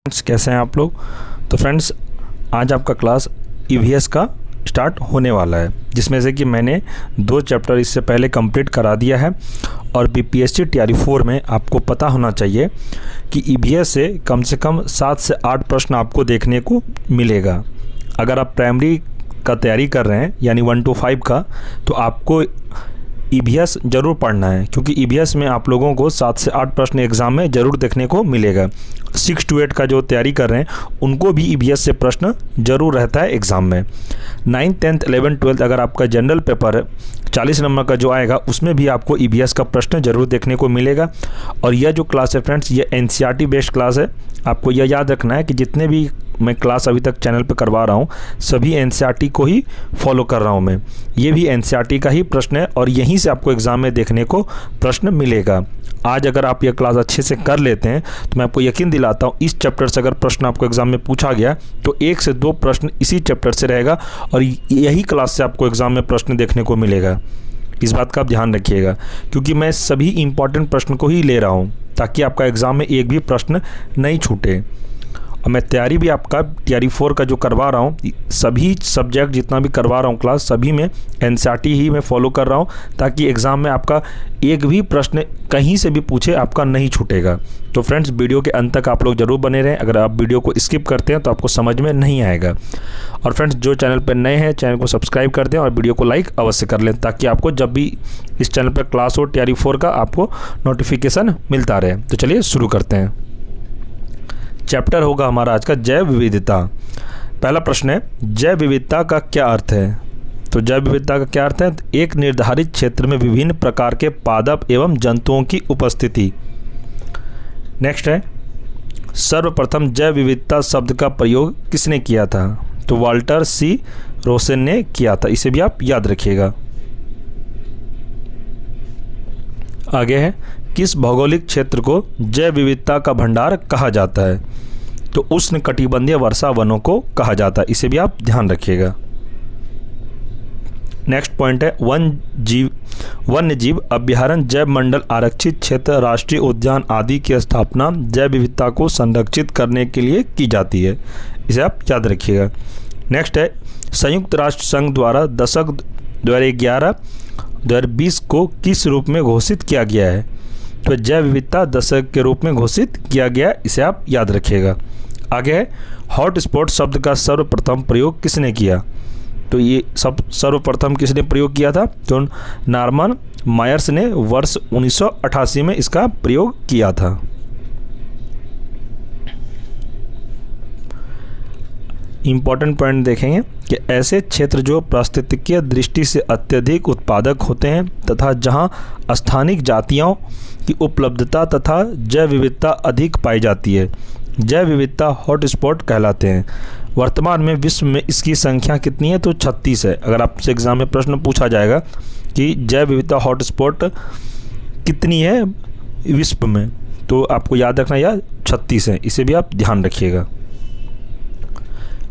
Friends कैसे हैं आप लोग। तो फ्रेंड्स आज आपका क्लास ईवीएस का स्टार्ट होने वाला है, जिसमें से कि मैंने 2 चैप्टर इससे पहले कंप्लीट करा दिया है। और बीपीएससी टीआरई 4 में आपको पता होना चाहिए कि ईवीएस से कम 7 से 8 प्रश्न आपको देखने को मिलेगा। अगर आप प्राइमरी का तैयारी कर रहे हैं यानी 1 to 5 का, तो आपको ईवीएस ज़रूर पढ़ना है, क्योंकि ईवीएस में आप लोगों को 7 से 8 प्रश्न एग्ज़ाम में ज़रूर देखने को मिलेगा। 6 to 8 का जो तैयारी कर रहे हैं उनको भी ईवीएस से प्रश्न ज़रूर रहता है एग्ज़ाम में। 9th 10th 11th 12th अगर आपका जनरल पेपर 40 नंबर का जो आएगा उसमें भी आपको ईवीएस का प्रश्न ज़रूर देखने को मिलेगा। और यह जो क्लास है फ्रेंड्स, ये एनसीईआरटी बेस्ड क्लास है। आपको यह याद रखना है कि जितने भी मैं क्लास अभी तक चैनल पे करवा रहा हूँ सभी एनसीईआरटी को ही फॉलो कर रहा हूँ मैं। ये भी एनसीईआरटी का ही प्रश्न है और यहीं से आपको एग्ज़ाम में देखने को प्रश्न मिलेगा। आज अगर आप ये क्लास अच्छे से कर लेते हैं तो मैं आपको यकीन दिलाता हूँ इस चैप्टर से अगर प्रश्न आपको एग्ज़ाम में पूछा गया तो 1 से 2 प्रश्न इसी चैप्टर से रहेगा और यही क्लास से आपको एग्ज़ाम में प्रश्न देखने को मिलेगा। इस बात का आप ध्यान रखिएगा, क्योंकि मैं सभी इंपॉर्टेंट प्रश्न को ही ले रहा हूँ ताकि आपका एग्ज़ाम में एक भी प्रश्न नहीं छूटे। और मैं तैयारी भी आपका टीआरई 4 का जो करवा रहा हूँ, सभी सब्जेक्ट जितना भी करवा रहा हूँ क्लास, सभी में एनसीईआरटी ही मैं फॉलो कर रहा हूँ ताकि एग्ज़ाम में आपका एक भी प्रश्न कहीं से भी पूछे आपका नहीं छूटेगा। तो फ्रेंड्स वीडियो के अंत तक आप लोग ज़रूर बने रहें। अगर आप वीडियो को स्किप करते हैं तो आपको समझ में नहीं आएगा। और फ्रेंड्स जो चैनल पर नए हैं चैनल को सब्सक्राइब कर दें और वीडियो को लाइक अवश्य कर लें ताकि आपको जब भी इस चैनल पर क्लास हो टीआरई 4 का आपको नोटिफिकेशन मिलता रहे। तो चलिए शुरू करते हैं। चैप्टर होगा हमारा आज का जैव विविधता। पहला प्रश्न है, जैव विविधता का क्या अर्थ है? तो जैव विविधता का क्या अर्थ है? एक निर्धारित क्षेत्र में विभिन्न प्रकार के पादप एवं जंतुओं की उपस्थिति। नेक्स्ट है, सर्वप्रथम जैव विविधता शब्द का प्रयोग किसने किया था? तो वाल्टर सी रोसेन ने किया था। इसे भी आप याद रखिएगा। आगे है, किस भौगोलिक क्षेत्र को जैव विविधता का भंडार कहा जाता है? तो उष्णकटिबंधीय वर्षा वनों को कहा जाता है। इसे भी आप ध्यान रखिएगा। नेक्स्ट पॉइंट है, वन्य जीव अभ्यारण्य जैव मंडल आरक्षित क्षेत्र राष्ट्रीय उद्यान आदि की स्थापना जैव विविधता को संरक्षित करने के लिए की जाती है। इसे आप याद रखिएगा। नेक्स्ट है, संयुक्त राष्ट्र संघ द्वारा दशक 2011-2020 को किस रूप में घोषित किया गया है? तो जैव विविधता दशक के रूप में घोषित किया गया। इसे आप याद रखिएगा। आगे है, हॉटस्पॉट शब्द का सर्वप्रथम प्रयोग किसने किया? तो ये सब सर्वप्रथम किसने प्रयोग किया था? तो नॉर्मन मायर्स ने वर्ष 1988 में इसका प्रयोग किया था। इम्पॉर्टेंट पॉइंट देखेंगे कि ऐसे क्षेत्र जो पारिस्थितिकीय दृष्टि से अत्यधिक उत्पादक होते हैं तथा जहां स्थानिक जातियों की उपलब्धता तथा जैव विविधता अधिक पाई जाती है, जैव विविधता हॉटस्पॉट कहलाते हैं। वर्तमान में विश्व में इसकी संख्या कितनी है? तो 36 है। अगर आपसे एग्जाम में प्रश्न पूछा जाएगा कि जैव विविधता हॉटस्पॉट कितनी है विश्व में, तो आपको याद रखना यह 36 है। इसे भी आप ध्यान रखिएगा।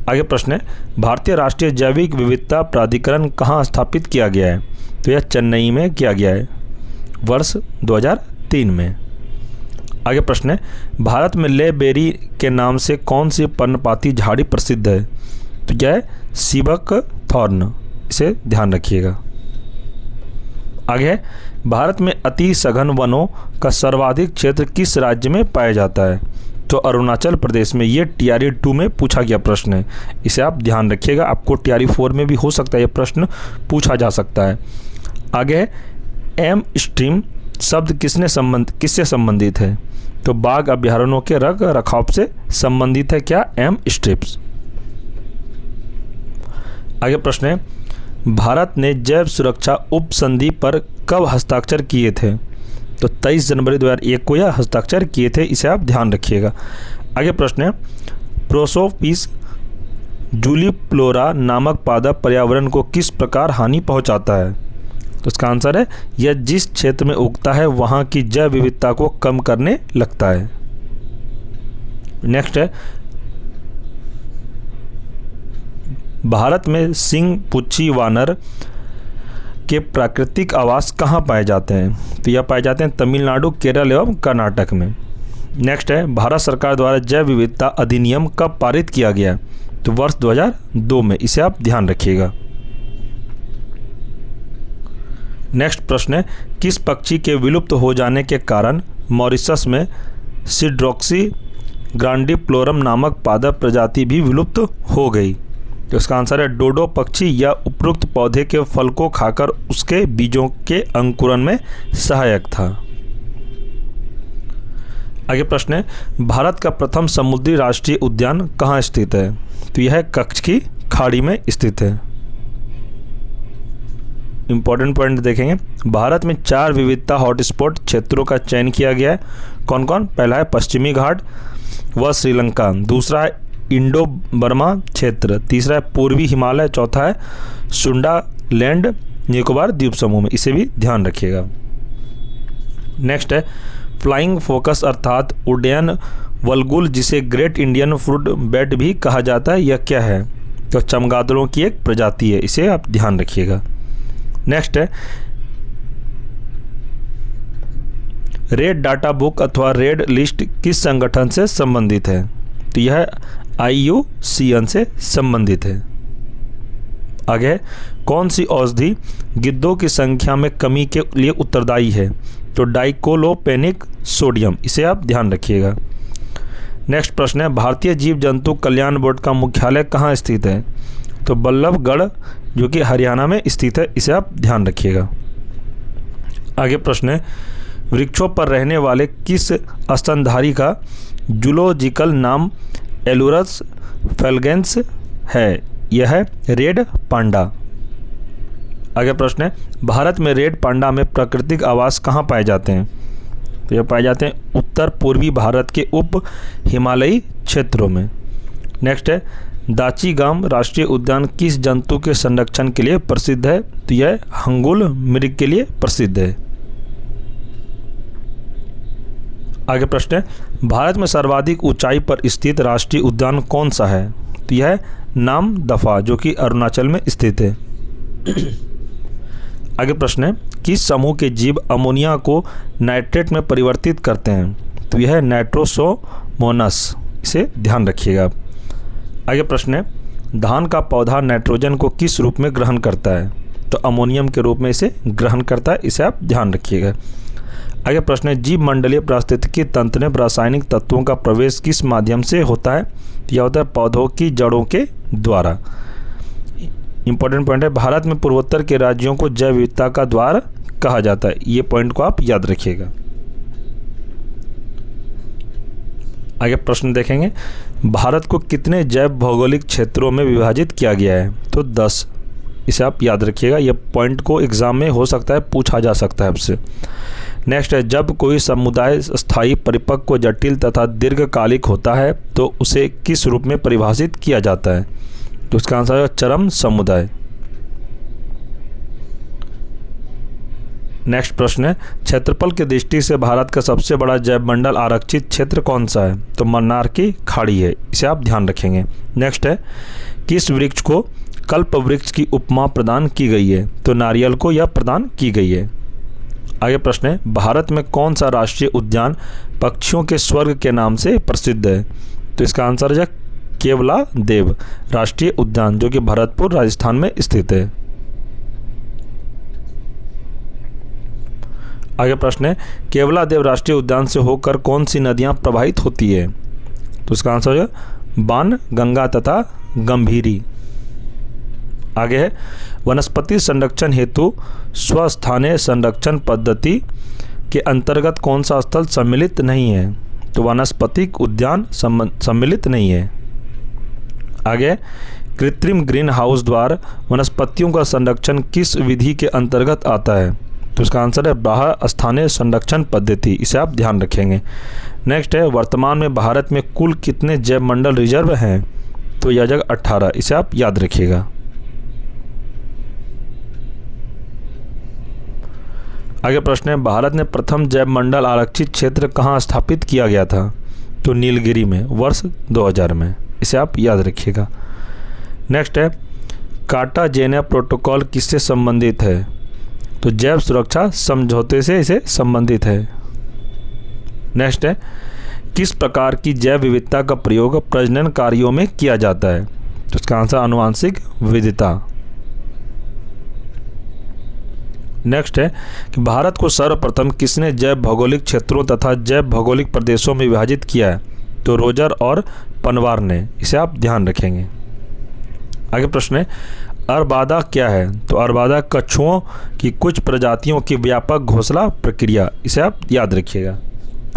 आगे प्रश्न है, भारतीय राष्ट्रीय जैविक विविधता प्राधिकरण कहाँ स्थापित किया गया है? तो यह चेन्नई में किया गया है वर्ष 2003 में। आगे प्रश्न है, भारत में ले बेरी के नाम से कौन सी पर्णपाती झाड़ी प्रसिद्ध है? तो क्या है? सीबक थॉर्न। इसे ध्यान रखिएगा। आगे है, भारत में अति सघन वनों का सर्वाधिक क्षेत्र किस राज्य में पाया जाता है? तो अरुणाचल प्रदेश में। ये टीआरई 2 में पूछा गया प्रश्न है। इसे आप ध्यान रखिएगा। आपको टीआरई 4 में भी हो सकता है ये प्रश्न पूछा जा सकता है। आगे है, एम स्ट्रीम शब्द किससे संबंधित है? तो बाघ अभ्यारण्यों के रख रखाव से संबंधित है। क्या? M strips. आगे प्रश्न है, भारत ने जैव सुरक्षा उपसंधि पर कब हस्ताक्षर किए थे? तो 23 जनवरी 2001 को यह हस्ताक्षर किए थे। इसे आप ध्यान रखिएगा। आगे प्रश्न है, प्रोसोपिस जूलिफ्लोरा नामक पादप पर्यावरण को किस प्रकार हानि पहुंचाता है? तो इसका आंसर है, यह जिस क्षेत्र में उगता है वहां की जैव विविधता को कम करने लगता है। नेक्स्ट है, भारत में सिंह पुच्छी वानर के प्राकृतिक आवास कहाँ पाए जाते हैं? तो यह पाए जाते हैं तमिलनाडु, केरल एवं कर्नाटक में। नेक्स्ट है भारत सरकार द्वारा जैव विविधता अधिनियम कब पारित किया गया? तो वर्ष 2002 में, इसे आप ध्यान रखिएगा। नेक्स्ट प्रश्न है किस पक्षी के विलुप्त हो जाने के कारण मॉरिशस में सिड्रॉक्सी ग्रांडिफ्लोरम नामक पादप प्रजाति भी विलुप्त हो गई? तो इसका आंसर है डोडो पक्षी या उपरोक्त पौधे के फल को खाकर उसके बीजों के अंकुरन में सहायक था। आगे प्रश्न है भारत का प्रथम समुद्री राष्ट्रीय उद्यान कहाँ स्थित है? तो यह कच्छ की खाड़ी में स्थित है। इंपॉर्टेंट पॉइंट देखेंगे, भारत में 4 विविधता हॉटस्पॉट क्षेत्रों का चयन किया गया है। कौन कौन? पहला है पश्चिमी घाट व श्रीलंका, दूसरा है इंडो बर्मा क्षेत्र, तीसरा है पूर्वी हिमालय, चौथा है सुंडा लैंड निकोबार द्वीप समूह में, इसे भी ध्यान रखिएगा। नेक्स्ट है फ्लाइंग फोकस अर्थात उड्डयन वल्गुल जिसे ग्रेट इंडियन फ्रूट बैट भी कहा जाता है, यह क्या है? तो चमगादड़ों की एक प्रजाति है, इसे आप ध्यान रखिएगा। नेक्स्ट है रेड डाटा बुक अथवा रेड लिस्ट किस संगठन से संबंधित है? तो यह IUCN से संबंधित है। आगे कौन सी औषधि गिद्धों की संख्या में कमी के लिए उत्तरदायी है? तो डाइक्लोरोपेनिक सोडियम, इसे आप ध्यान रखिएगा। नेक्स्ट प्रश्न है भारतीय जीव जंतु कल्याण बोर्ड का मुख्यालय कहाँ स्थित है? तो बल्लभगढ़ जो कि हरियाणा में स्थित है, इसे आप ध्यान रखिएगा। आगे प्रश्न है वृक्षों पर रहने वाले किस स्तनधारी का जूलॉजिकल नाम एलुरस फेल्गेंस है? यह है रेड पांडा। आगे प्रश्न है भारत में रेड पांडा में प्राकृतिक आवास कहाँ पाए जाते हैं? तो यह पाए जाते हैं उत्तर पूर्वी भारत के उप हिमालयी क्षेत्रों में। नेक्स्ट है दाचीगाम राष्ट्रीय उद्यान किस जंतु के संरक्षण के लिए प्रसिद्ध है? तो यह हंगुल मृग के लिए प्रसिद्ध है। आगे प्रश्न है भारत में सर्वाधिक ऊंचाई पर स्थित राष्ट्रीय उद्यान कौन सा है? तो यह नाम दफा जो कि अरुणाचल में स्थित है। आगे प्रश्न है किस समूह के जीव अमोनिया को नाइट्रेट में परिवर्तित करते हैं? तो यह है नाइट्रोसोमोनस, इसे ध्यान रखिएगा। आगे प्रश्न है धान का पौधा नाइट्रोजन को किस रूप में ग्रहण करता है? तो अमोनियम के रूप में इसे ग्रहण करता है, इसे आप ध्यान रखिएगा। आगे प्रश्न है जीव मंडलीय पारिस्थितिकी तंत्र में रासायनिक तत्वों का प्रवेश किस माध्यम से होता है? यह होता है पौधों की जड़ों के द्वारा। इंपॉर्टेंट पॉइंट है भारत में पूर्वोत्तर के राज्यों को जैव विविधता का द्वार कहा जाता है, ये पॉइंट को आप याद रखिएगा। आगे प्रश्न देखेंगे भारत को कितने जैव भौगोलिक क्षेत्रों में विभाजित किया गया है? तो 10, इसे आप याद रखिएगा। यह पॉइंट को एग्जाम में हो सकता है पूछा जा सकता है आपसे। नेक्स्ट है जब कोई समुदाय स्थायी परिपक्व जटिल तथा दीर्घकालिक होता है तो उसे किस रूप में परिभाषित किया जाता है? तो उसका आंसर है चरम समुदाय। नेक्स्ट प्रश्न है क्षेत्रफल की दृष्टि से भारत का सबसे बड़ा जैव मंडल आरक्षित क्षेत्र कौन सा है? तो मन्नार की खाड़ी है, इसे आप ध्यान रखेंगे। नेक्स्ट है किस वृक्ष को कल्प वृक्ष की उपमा प्रदान की गई है? तो नारियल को यह प्रदान की गई है। आगे प्रश्न है भारत में कौन सा राष्ट्रीय उद्यान पक्षियों के स्वर्ग के नाम से प्रसिद्ध है? तो इसका आंसर है केवलादेव राष्ट्रीय उद्यान जो कि भरतपुर राजस्थान में स्थित है। आगे प्रश्न है केवलादेव राष्ट्रीय उद्यान से होकर कौन सी नदियां प्रवाहित होती है? तो इसका आंसर है बाण गंगा तथा गंभीरी। आगे है वनस्पति संरक्षण हेतु स्वस्थानीय संरक्षण पद्धति के अंतर्गत कौन सा स्थल सम्मिलित नहीं है? तो वानस्पतिक उद्यान सम्मिलित नहीं है। आगे कृत्रिम ग्रीन हाउस द्वारा वनस्पतियों का संरक्षण किस विधि के अंतर्गत आता है? तो इसका आंसर है बाह्य स्थानीय संरक्षण पद्धति, इसे आप ध्यान रखेंगे। नेक्स्ट है वर्तमान में भारत में कुल कितने जैव मंडल रिजर्व हैं? तो यह जगह 18, इसे आप याद रखिएगा। आगे प्रश्न है भारत ने प्रथम जैव मंडल आरक्षित क्षेत्र कहाँ स्थापित किया गया था? तो नीलगिरी में वर्ष 2000 में, इसे आप याद रखिएगा। नेक्स्ट है कार्टाजेनिया प्रोटोकॉल किससे संबंधित है? तो जैव सुरक्षा समझौते से इसे संबंधित है। नेक्स्ट है किस प्रकार की जैव विविधता का प्रयोग प्रजनन कार्यों में किया जाता है? तो इसका आंसर आनुवांशिक विविधता। नेक्स्ट है कि भारत को सर्वप्रथम किसने जैव भौगोलिक क्षेत्रों तथा जैव भौगोलिक प्रदेशों में विभाजित किया है? तो रोजर और पनवार ने। इसे आप ध्यान रखेंगे। आगे प्रश्न है, अर्बादा क्या है? तो अर्बादा कछुओं की कुछ प्रजातियों की व्यापक घोंसला प्रक्रिया। इसे आप याद रखिएगा।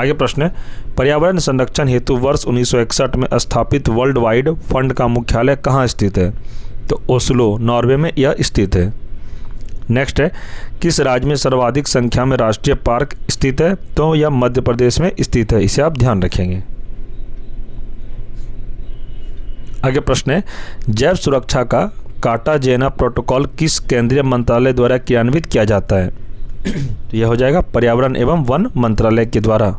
आगे प्रश्न है, पर्यावरण संरक्षण हेतु वर्ष 1961 में स्थापित वर्ल्ड वाइड फंड का मुख्यालय कहाँ स्थित है? तो ओस्लो, नॉर्वे में यह स्थित है। नेक्स्ट है, किस राज्य में सर्वाधिक संख्या में राष्ट्रीय पार्क स्थित है? तो यह मध्य प्रदेश में स्थित है। इसे आप ध्यान रखेंगे। आगे प्रश्न है, जैव सुरक्षा का कार्टाजेना प्रोटोकॉल किस केंद्रीय मंत्रालय द्वारा क्रियान्वित किया जाता है? तो यह हो जाएगा पर्यावरण एवं वन मंत्रालय के द्वारा।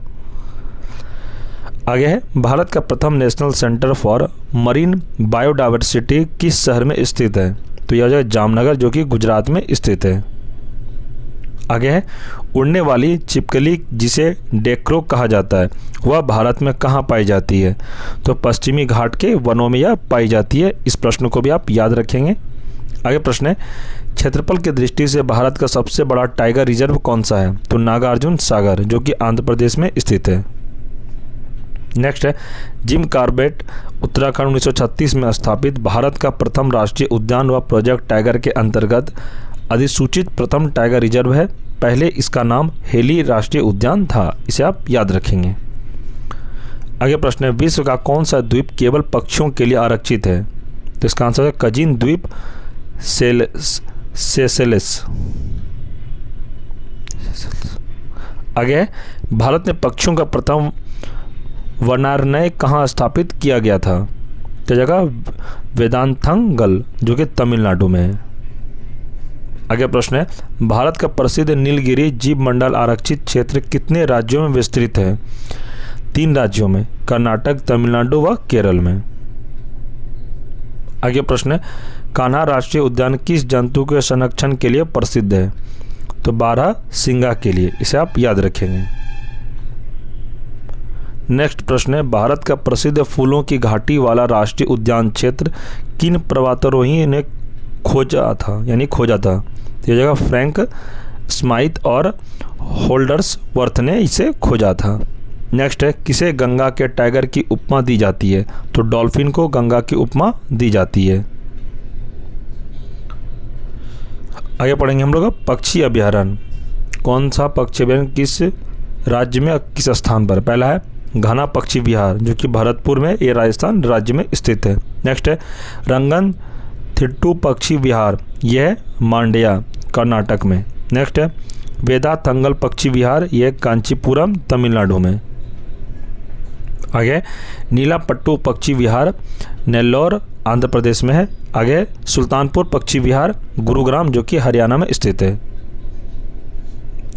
आगे है, भारत का प्रथम national centre for marine biodiversity किस शहर में स्थित है? तो यह हो जाएगा जामनगर, जो कि गुजरात में स्थित है। आगे है, उड़ने वाली छिपकली जिसे डेक्रो कहा जाता है वह भारत में कहाँ पाई जाती है? तो पश्चिमी घाट के वनों में यह पाई जाती है। इस प्रश्न को भी आप याद रखेंगे। आगे प्रश्न है, क्षेत्रफल की दृष्टि से भारत का सबसे बड़ा टाइगर रिजर्व कौन सा है? तो नागार्जुन सागर, जो कि आंध्र प्रदेश में स्थित है। नेक्स्ट है, जिम कॉर्बेट उत्तराखंड 1936 में स्थापित भारत का प्रथम राष्ट्रीय उद्यान व प्रोजेक्ट टाइगर के अंतर्गत अधिसूचित प्रथम टाइगर रिजर्व है। पहले इसका नाम हेली राष्ट्रीय उद्यान था। इसे आप याद रखेंगे। आगे प्रश्न है, विश्व का कौन सा द्वीप केवल पक्षियों के लिए आरक्षित है? तो इसका आंसर है कजिन द्वीप, सेशेल्स। आगे है, भारत में पक्षियों का प्रथम वनारण्य कहाँ स्थापित किया गया था? तो जगह वेदांतंगल, जो कि तमिलनाडु में है। आगे प्रश्न है, भारत का प्रसिद्ध नीलगिरी जीव मंडल आरक्षित क्षेत्र कितने राज्यों में विस्तृत है? 3 राज्यों में, कर्नाटक, तमिलनाडु व केरल में। आगे प्रश्न है, कान्हा राष्ट्रीय उद्यान किस जंतु के संरक्षण के लिए प्रसिद्ध है? तो बारहसिंगा के लिए। इसे आप याद रखेंगे। नेक्स्ट प्रश्न है, भारत का प्रसिद्ध फूलों की घाटी वाला राष्ट्रीय उद्यान क्षेत्र किन पर्वतारोही ने खोजा था? तो यह जगह फ्रैंक स्माइथ और होल्डर्सवर्थ ने इसे खोजा था। नेक्स्ट है, किसे गंगा के टाइगर की उपमा दी जाती है? तो डॉल्फिन को गंगा की उपमा दी जाती है। आगे पढ़ेंगे हम लोग पक्षी अभ्यारण्य। कौन सा पक्षी अभ्यारण्य किस राज्य में, किस स्थान पर? पहला है घना पक्षी विहार, जो कि भरतपुर में, ये राजस्थान राज्य में स्थित है। नेक्स्ट है रंगन थिट्टू पक्षी विहार, यह मांड्या कर्नाटक में। नेक्स्ट है वेदाथंगल पक्षी विहार, यह कांचीपुरम तमिलनाडु में। आगे नीलापट्टू पक्षी विहार नेल्लोर आंध्र प्रदेश में है। आगे सुल्तानपुर पक्षी विहार गुरुग्राम, जो कि हरियाणा में स्थित है।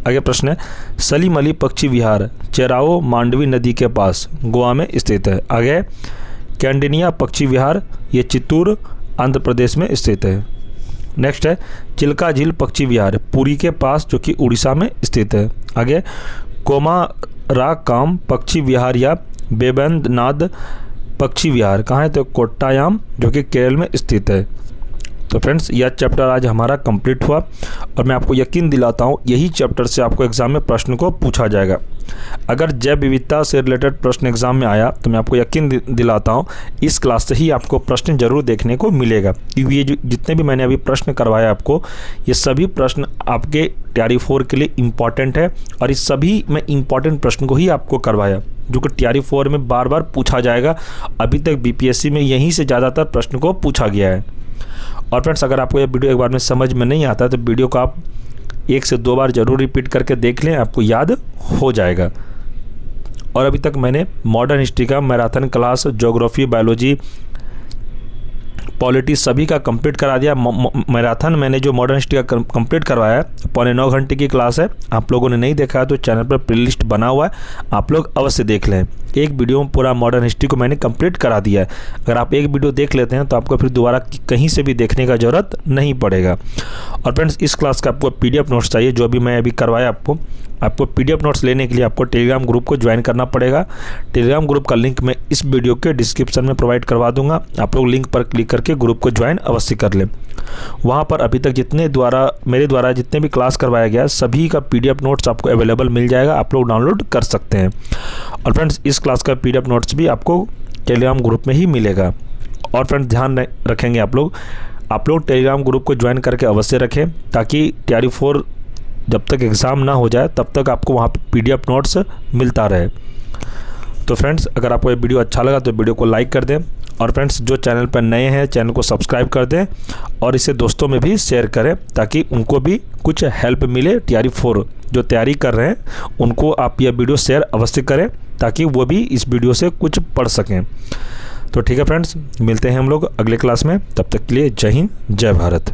आगे प्रश्न है, सलीम अली पक्षी विहार चेराओ मांडवी नदी के पास गोवा में स्थित है। आगे कैंडिनिया पक्षी विहार, ये चित्तूर आंध्र प्रदेश में स्थित है। नेक्स्ट है चिल्का झील पक्षी विहार पुरी के पास, जो कि उड़ीसा में स्थित है। आगे कोमाराकाम पक्षी विहार या बेबंदनाद पक्षी विहार कहाँ है? तो कोट्टायाम, जो कि केरल में स्थित है। तो फ्रेंड्स, यह चैप्टर आज हमारा कंप्लीट हुआ और मैं आपको यकीन दिलाता हूँ यही चैप्टर से आपको एग्जाम में प्रश्न को पूछा जाएगा। अगर जैव विविधता से रिलेटेड प्रश्न एग्जाम में आया तो मैं आपको यकीन दिलाता हूँ इस क्लास से ही आपको प्रश्न जरूर देखने को मिलेगा, क्योंकि ये जितने भी मैंने अभी प्रश्न करवाया आपको, ये सभी प्रश्न आपके TRE 4 के लिए इम्पॉर्टेंट है और इस सभी में इम्पॉर्टेंट प्रश्न को ही आपको करवाया, जो कि TRE 4 में बार बार पूछा जाएगा। अभी तक BPSC में यहीं से ज़्यादातर प्रश्न को पूछा गया है। और फ्रेंड्स, अगर आपको यह वीडियो एक बार में समझ में नहीं आता तो वीडियो को आप 1 से 2 बार ज़रूर रिपीट करके देख लें, आपको याद हो जाएगा। और अभी तक मैंने मॉडर्न हिस्ट्री का marathon class, geography, biology, polity सभी का कंप्लीट करा दिया। मैराथन मैंने जो मॉडर्न हिस्ट्री का कंप्लीट करवाया है 9.25 घंटे की क्लास है। आप लोगों ने नहीं देखा है तो चैनल पर प्लेलिस्ट बना हुआ है, आप लोग अवश्य देख लें। एक वीडियो में पूरा मॉडर्न हिस्ट्री को मैंने कंप्लीट करा दिया है। अगर आप एक वीडियो देख लेते हैं तो आपको फिर दोबारा कहीं से भी देखने का ज़रूरत नहीं पड़ेगा। और फ्रेंड्स इस क्लास का आपको PDF नोट्स चाहिए, जो भी मैं अभी करवाया आपको PDF नोट्स लेने के लिए आपको टेलीग्राम ग्रुप को ज्वाइन करना पड़ेगा। टेलीग्राम ग्रुप का लिंक मैं इस वीडियो के डिस्क्रिप्शन में प्रोवाइड करवा दूंगा। आप लोग लिंक पर क्लिक करके ग्रुप को ज्वाइन अवश्य कर लें। वहाँ पर अभी तक मेरे द्वारा जितने भी क्लास करवाया गया सभी का PDF नोट्स आपको अवेलेबल मिल जाएगा, आप लोग डाउनलोड कर सकते हैं। और फ्रेंड्स इस क्लास का PDF नोट्स भी आपको टेलीग्राम ग्रुप में ही मिलेगा। और फ्रेंड्स ध्यान रखेंगे आप लोग टेलीग्राम ग्रुप को ज्वाइन करके अवश्य रखें, ताकि TRE 4 जब तक एग्ज़ाम ना हो जाए तब तक आपको वहाँ पे PDF नोट्स मिलता रहे। तो फ्रेंड्स अगर आपको ये वीडियो अच्छा लगा तो वीडियो को लाइक कर दें, और फ्रेंड्स जो चैनल पर नए हैं चैनल को सब्सक्राइब कर दें और इसे दोस्तों में भी शेयर करें, ताकि उनको भी कुछ हेल्प मिले। TRE 4 जो तैयारी कर रहे हैं उनको आप यह वीडियो शेयर अवश्य करें, ताकि वो भी इस वीडियो से कुछ पढ़ सकें। तो ठीक है फ्रेंड्स, मिलते हैं हम लोग अगले क्लास में। तब तक के लिए जय हिंद, जय भारत।